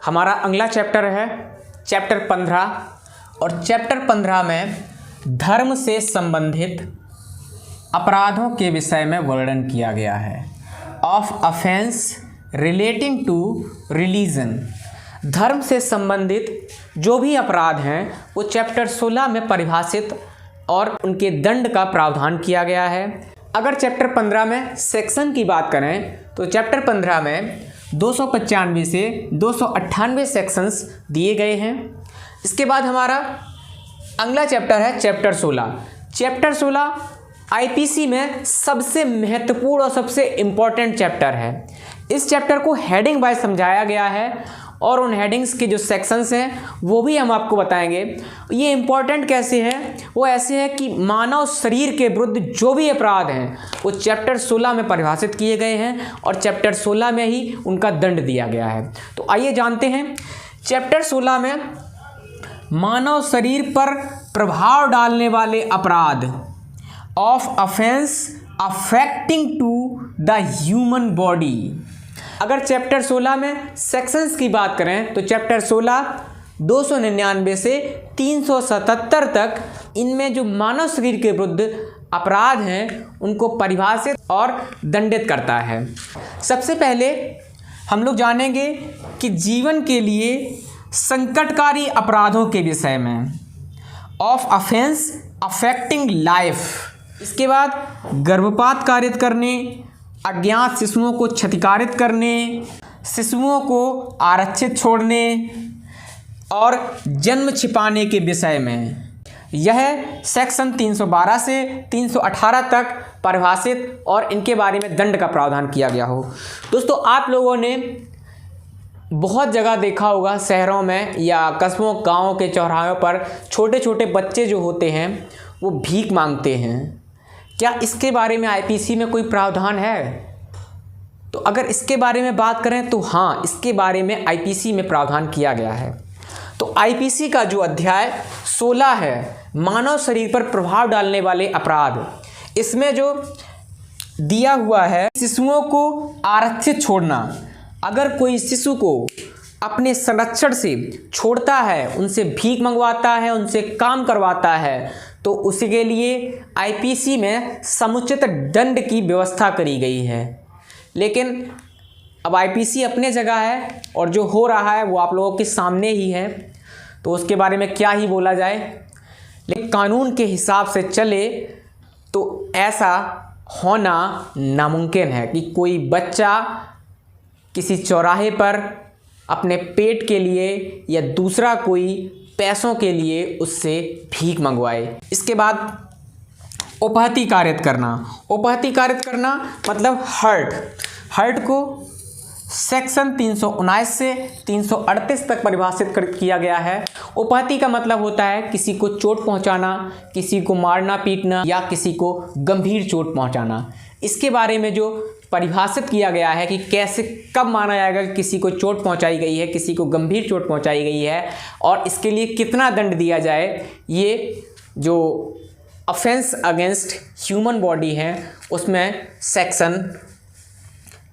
हमारा अगला चैप्टर है चैप्टर 15 और चैप्टर 15 में धर्म से संबंधित अपराधों के विषय में वर्णन किया गया है। Of offence relating to religion, धर्म से संबंधित जो भी अपराध हैं वो चैप्टर 16 में परिभाषित और उनके दंड का प्रावधान किया गया है। अगर चैप्टर 15 में सेक्शन की बात करें तो चैप्टर 15 में 295 से 298 सेक्शंस दिए गए हैं। इसके बाद हमारा अगला चैप्टर है चैप्टर 16। चैप्टर 16 आईपीसी में सबसे महत्वपूर्ण और सबसे इम्पॉर्टेंट चैप्टर है। इस चैप्टर को हेडिंग वाइज समझाया गया है और उन हेडिंग्स के जो सेक्शंस हैं वो भी हम आपको बताएंगे। ये इम्पॉर्टेंट कैसे है, वो ऐसे है कि मानव शरीर के विरुद्ध जो भी अपराध हैं वो चैप्टर 16 में परिभाषित किए गए हैं और चैप्टर 16 में ही उनका दंड दिया गया है। तो आइए जानते हैं चैप्टर 16 में मानव शरीर पर प्रभाव डालने वाले अपराध, of offence affecting to the human body. अगर चैप्टर 16 में सेक्शंस की बात करें तो चैप्टर 16 299 से 377 तक इनमें जो मानव शरीर के विरुद्ध अपराध हैं उनको परिभाषित और दंडित करता है। सबसे पहले हम लोग जानेंगे कि जीवन के लिए संकटकारी अपराधों के विषय में, ऑफ अफेंस अफेक्टिंग लाइफ। इसके बाद गर्भपात कारित करने, अज्ञात शिशुओं को क्षतिकारित करने, शिशुओं को आरक्षित छोड़ने और जन्म छिपाने के विषय में। यह सेक्शन 312 से 318 तक परिभाषित और इनके बारे में दंड का प्रावधान किया गया हो। दोस्तों, आप लोगों ने बहुत जगह देखा होगा शहरों में या कस्बों गाँवों के चौराहों पर छोटे छोटे बच्चे जो होते हैं वो भीख मांगते हैं। क्या इसके बारे में आईपीसी में कोई प्रावधान है? तो अगर इसके बारे में बात करें तो हाँ, इसके बारे में आईपीसी में प्रावधान किया गया है। तो आईपीसी का जो अध्याय 16 है, मानव शरीर पर प्रभाव डालने वाले अपराध, इसमें जो दिया हुआ है शिशुओं को आरक्षित छोड़ना। अगर कोई शिशु को अपने संरक्षण से छोड़ता है, उनसे भीख मंगवाता है, उनसे काम करवाता है, तो उसके लिए आईपीसी में समुचित दंड की व्यवस्था करी गई है। लेकिन अब आईपीसी अपने जगह है और जो हो रहा है वो आप लोगों के सामने ही है, तो उसके बारे में क्या ही बोला जाए। लेकिन कानून के हिसाब से चले तो ऐसा होना नामुमकिन है कि कोई बच्चा किसी चौराहे पर अपने पेट के लिए या दूसरा कोई पैसों के लिए उससे भीख मंगवाए। इसके बाद उपहति कारित करना। उपहति कारित करना मतलब हर्ट को सेक्शन 319 से 338 तक परिभाषित किया गया है। उपहति का मतलब होता है किसी को चोट पहुंचाना, किसी को मारना पीटना या किसी को गंभीर चोट पहुंचाना। इसके बारे में जो परिभाषित किया गया है कि कैसे कब माना जाएगा कि किसी को चोट पहुंचाई गई है, किसी को गंभीर चोट पहुंचाई गई है और इसके लिए कितना दंड दिया जाए, ये जो ऑफेंस अगेंस्ट ह्यूमन बॉडी है उसमें सेक्शन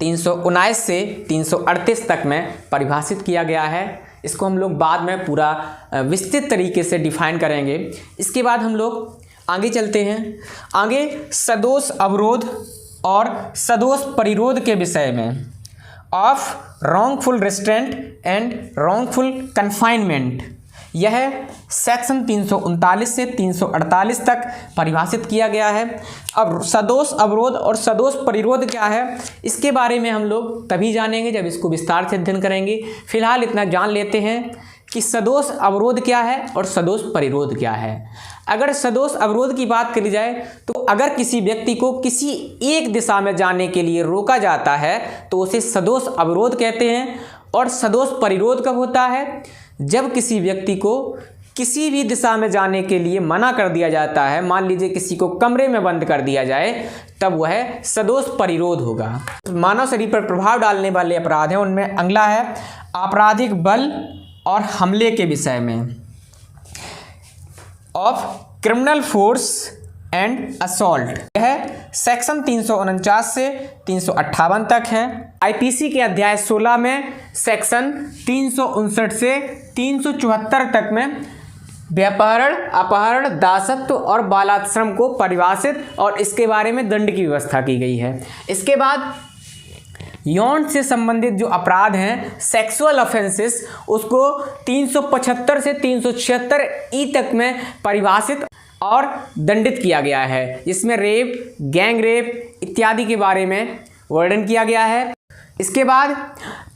319 से 338 तक में परिभाषित किया गया है। इसको हम लोग बाद में पूरा विस्तृत तरीके से डिफाइन करेंगे। इसके बाद हम लोग आगे चलते हैं। आगे सदोष अवरोध और सदोष परिरोध के विषय में, of wrongful restaurant and wrongful confinement. यह सेक्शन 339 से 348 तक परिभाषित किया गया है। अब सदोष अवरोध और सदोष परिरोध क्या है, इसके बारे में हम लोग तभी जानेंगे जब इसको विस्तार से अध्ययन करेंगे। फिलहाल इतना जान लेते हैं कि सदोष अवरोध क्या है और सदोष परिरोध क्या है। अगर सदोष अवरोध की बात करी जाए तो अगर किसी व्यक्ति को किसी एक दिशा में जाने के लिए रोका जाता है तो उसे सदोष अवरोध कहते हैं। और सदोष परिरोध कब होता है, जब किसी व्यक्ति को किसी भी दिशा में जाने के लिए मना कर दिया जाता है। मान लीजिए किसी को कमरे में बंद कर दिया जाए, तब वह सदोष परिरोध होगा। मानव शरीर पर प्रभाव डालने वाले अपराध हैं, उनमें अगला है आपराधिक बल और हमले के विषय में, of criminal force and assault, यह सेक्शन 349 से 358 तक है। आईपीसी के अध्याय 16 में सेक्शन 359 से 374 तक में व्यापारण, अपहरण, दासत्व और बालाश्रम को परिभाषित और इसके बारे में दंड की व्यवस्था की गई है। इसके बाद यौन से संबंधित जो अपराध हैं, सेक्सुअल ऑफेंसेस, उसको 375 से 376 ई तक में परिभाषित और दंडित किया गया है, जिसमें रेप, गैंग रेप इत्यादि के बारे में वर्णन किया गया है। इसके बाद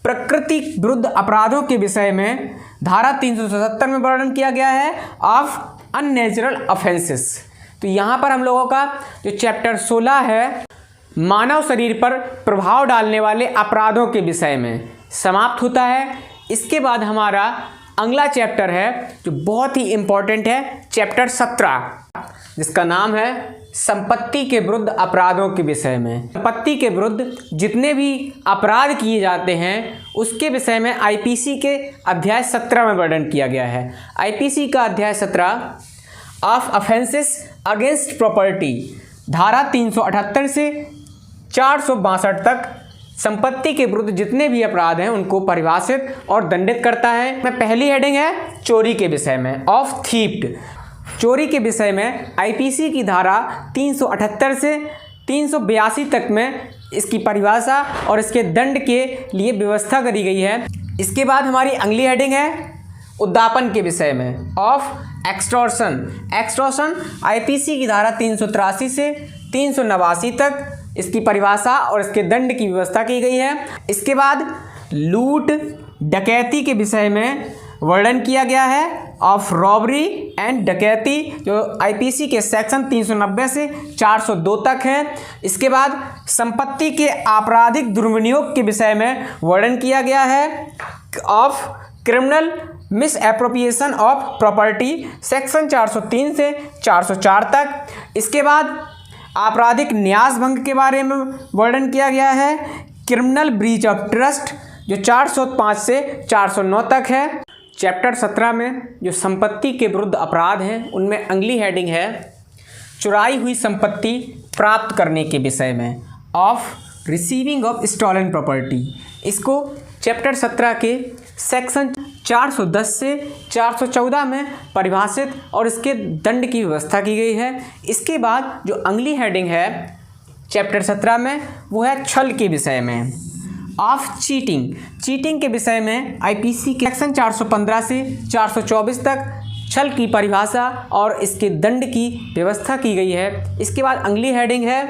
प्रकृति विरुद्ध अपराधों के विषय में धारा 377 में वर्णन किया गया है ऑफ अननेचुरल ऑफेंसेस। तो यहाँ पर हम लोगों का जो चैप्टर 16 है, मानव शरीर पर प्रभाव डालने वाले अपराधों के विषय में समाप्त होता है। इसके बाद हमारा अगला चैप्टर है जो बहुत ही इम्पोर्टेंट है, चैप्टर 17, जिसका नाम है संपत्ति के विरुद्ध अपराधों के विषय में। संपत्ति के विरुद्ध जितने भी अपराध किए जाते हैं उसके विषय में आईपीसी के अध्याय 17 में वर्णन किया गया है। आईपीसी का अध्याय 17 ऑफ ऑफेंसेस अगेंस्ट प्रॉपर्टी, धारा 378 से 462 तक संपत्ति के विरुद्ध जितने भी अपराध हैं उनको परिभाषित और दंडित करता है। मैं पहली हेडिंग है चोरी के विषय में, ऑफ थीफ्ट। चोरी के विषय में आईपीसी की धारा 378 से 382 तक में इसकी परिभाषा और इसके दंड के लिए व्यवस्था करी गई है। इसके बाद हमारी अगली हेडिंग है उद्दापन के विषय में, ऑफ एक्सटॉर्शन। एक्सटॉर्शन आईपीसी की धारा 383 से 389 तक इसकी परिभाषा और इसके दंड की व्यवस्था की गई है। इसके बाद लूट, डकैती के विषय में वर्णन किया गया है ऑफ रॉबरी एंड डकैती, जो आईपीसी के सेक्शन 390 से 402 तक है। इसके बाद संपत्ति के आपराधिक दुर्विनियोग के विषय में वर्णन किया गया है of criminal miss appropriation of property, section 403 से 404 तक। इसके बाद आपराधिक न्यास भंग के बारे में वर्णन किया गया है, क्रिमिनल ब्रीच ऑफ ट्रस्ट, जो 405 से 409 तक है। चैप्टर 17 में जो संपत्ति के विरुद्ध अपराध हैं उनमें अगली हेडिंग है चुराई हुई संपत्ति प्राप्त करने के विषय में, of receiving of stolen property. इसको चैप्टर 17 के सेक्शन 410 से 414 में परिभाषित और इसके दंड की व्यवस्था की गई है। इसके बाद जो अगली हेडिंग है चैप्टर 17 में वो है छल के विषय में, ऑफ चीटिंग। चीटिंग के विषय में आईपीसी के सेक्शन 415 से 424 तक छल की परिभाषा और इसके दंड की व्यवस्था की गई है। इसके बाद अगली हेडिंग है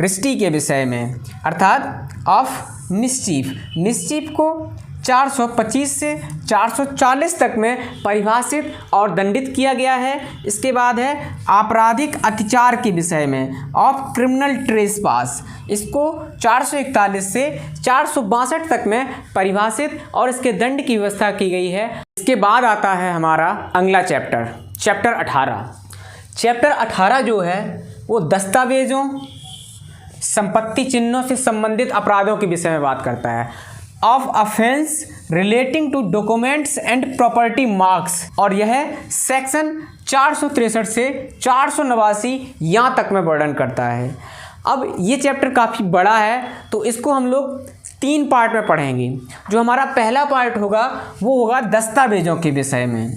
रिष्टी के विषय में, अर्थात ऑफ मिसचीफ। मिसचीफ को 425 से 440 तक में परिभाषित और दंडित किया गया है। इसके बाद है आपराधिक अत्याचार के विषय में, ऑफ क्रिमिनल ट्रेसपास। इसको 441 से 462 तक में परिभाषित और इसके दंड की व्यवस्था की गई है। इसके बाद आता है हमारा अगला चैप्टर, चैप्टर 18। चैप्टर 18 जो है वो दस्तावेजों, संपत्ति चिन्हों से संबंधित अपराधों के विषय में बात करता है, of offence relating to documents and property marks, और यह सेक्शन 463 से 489 यहाँ तक में वर्णन करता है। अब ये चैप्टर काफ़ी बड़ा है तो इसको हम लोग 3 पार्ट में पढ़ेंगे। जो हमारा पहला पार्ट होगा वो होगा दस्तावेजों के विषय में,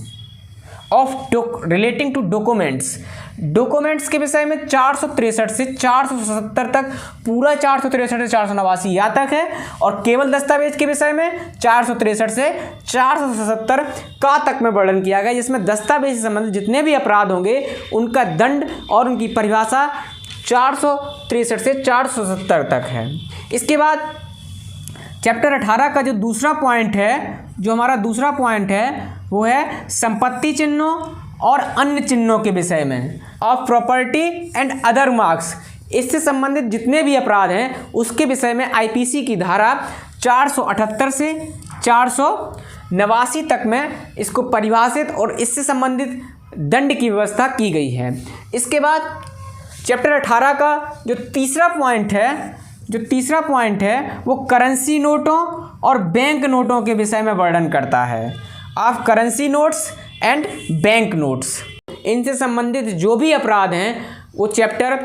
of relating to documents. Documents के विषय में 463 से 477 तक, पूरा 463 से 489 यहाँ तक है, और केवल दस्तावेज के विषय में 463 से 477 का तक में वर्णन किया गया, जिसमें दस्तावेज से संबंधित जितने भी अपराध होंगे उनका दंड और उनकी परिभाषा 463 से 477 तक है। इसके बाद चैप्टर 18 का जो दूसरा पॉइंट है, जो हमारा दूसरा पॉइंट है वो है संपत्ति चिन्हों और अन्य चिन्हों के विषय में, of property and other marks. इससे संबंधित जितने भी अपराध हैं उसके विषय में आईपीसी की धारा 478 से 489 तक में इसको परिभाषित और इससे संबंधित दंड की व्यवस्था की गई है। इसके बाद चैप्टर 18 का जो तीसरा पॉइंट है वो करेंसी नोटों और बैंक नोटों के विषय में वर्णन करता है, of currency notes and bank notes. इनसे संबंधित जो भी अपराध हैं वो चैप्टर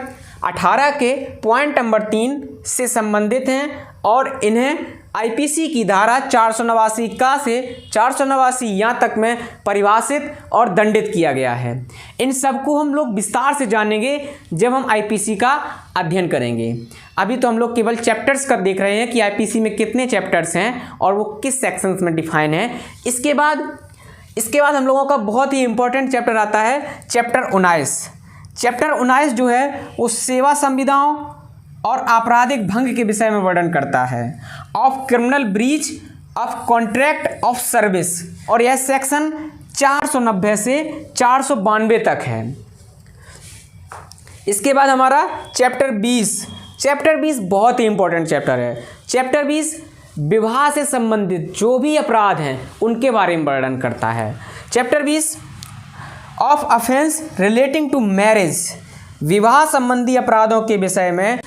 18 के पॉइंट नंबर 3 से संबंधित हैं और इन्हें आईपीसी की धारा 489 का से 489 यहाँ तक में परिभाषित और दंडित किया गया है। इन सबको हम लोग विस्तार से जानेंगे जब हम आईपीसी का अध्ययन करेंगे। अभी तो हम लोग केवल चैप्टर्स का देख रहे हैं कि आईपीसी में कितने चैप्टर्स हैं और वो किस सेक्शंस में डिफाइन है। इसके बाद हम लोगों का बहुत ही इंपॉर्टेंट चैप्टर आता है चैप्टर 19। चैप्टर 19 जो है वो सेवा संविदाओं और आपराधिक भंग के विषय में वर्णन करता है, of criminal breach of contract of service, और यह सेक्शन 490 से 492 तक है। इसके बाद हमारा चैप्टर 20 बहुत ही इंपॉर्टेंट चैप्टर है। चैप्टर 20 विवाह से संबंधित जो भी अपराध हैं उनके बारे में वर्णन करता है। Chapter 20 of offence relating to marriage, विवाह संबंधी अपराधों के विषय में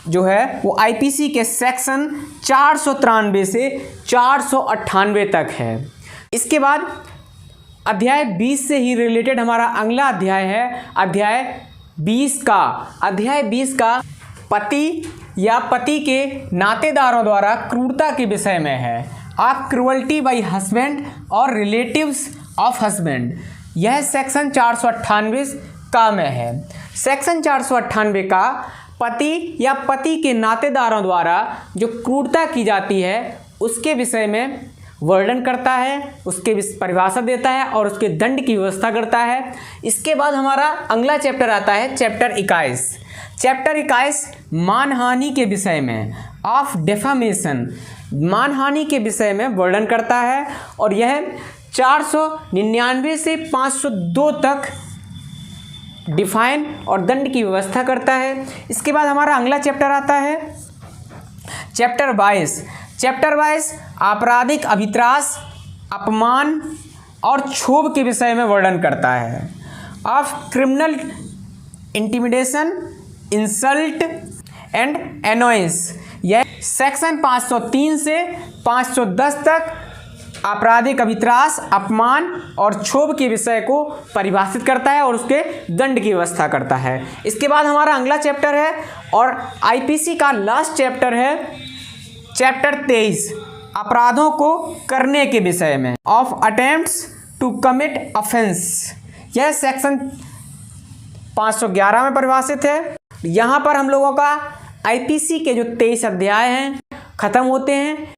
जो है वो आईपीसी के सेक्शन 493 से 498 तक है। इसके बाद अध्याय 20 से ही रिलेटेड हमारा अगला अध्याय है अध्याय 20 का पति या पति के नातेदारों द्वारा क्रूरता के विषय में है, ऑफ क्रूअल्टी बाय हस्बैंड और रिलेटिव्स ऑफ हस्बैंड। यह सेक्शन 498 का में है। सेक्शन 498 का पति या पति के नातेदारों द्वारा जो क्रूरता की जाती है उसके विषय में वर्णन करता है, उसके परिभाषा देता है और उसके दंड की व्यवस्था करता है। इसके बाद हमारा अगला चैप्टर आता है चैप्टर 21। चैप्टर 21 मानहानि के विषय में, ऑफ डेफामेशन, मानहानि के विषय में वर्णन करता है और यह 499 से 502 तक डिफाइन और दंड की व्यवस्था करता है। इसके बाद हमारा अगला चैप्टर आता है चैप्टर 22 आपराधिक अभित्रास, अपमान और क्षोभ के विषय में वर्णन करता है, of criminal intimidation, insult and annoyance. यह सेक्शन 503 से 510 तक आपराधिक अभित्रास, अपमान और क्षोभ के विषय को परिभाषित करता है और उसके दंड की व्यवस्था करता है। इसके बाद हमारा अगला चैप्टर है और आईपीसी का लास्ट चैप्टर है चैप्टर 23 अपराधों को करने के विषय में, of attempts to commit offence. यह सेक्शन 511 में परिभाषित है। यहाँ पर हम लोगों का आईपीसी के जो 23 अध्याय हैं खत्म होते हैं।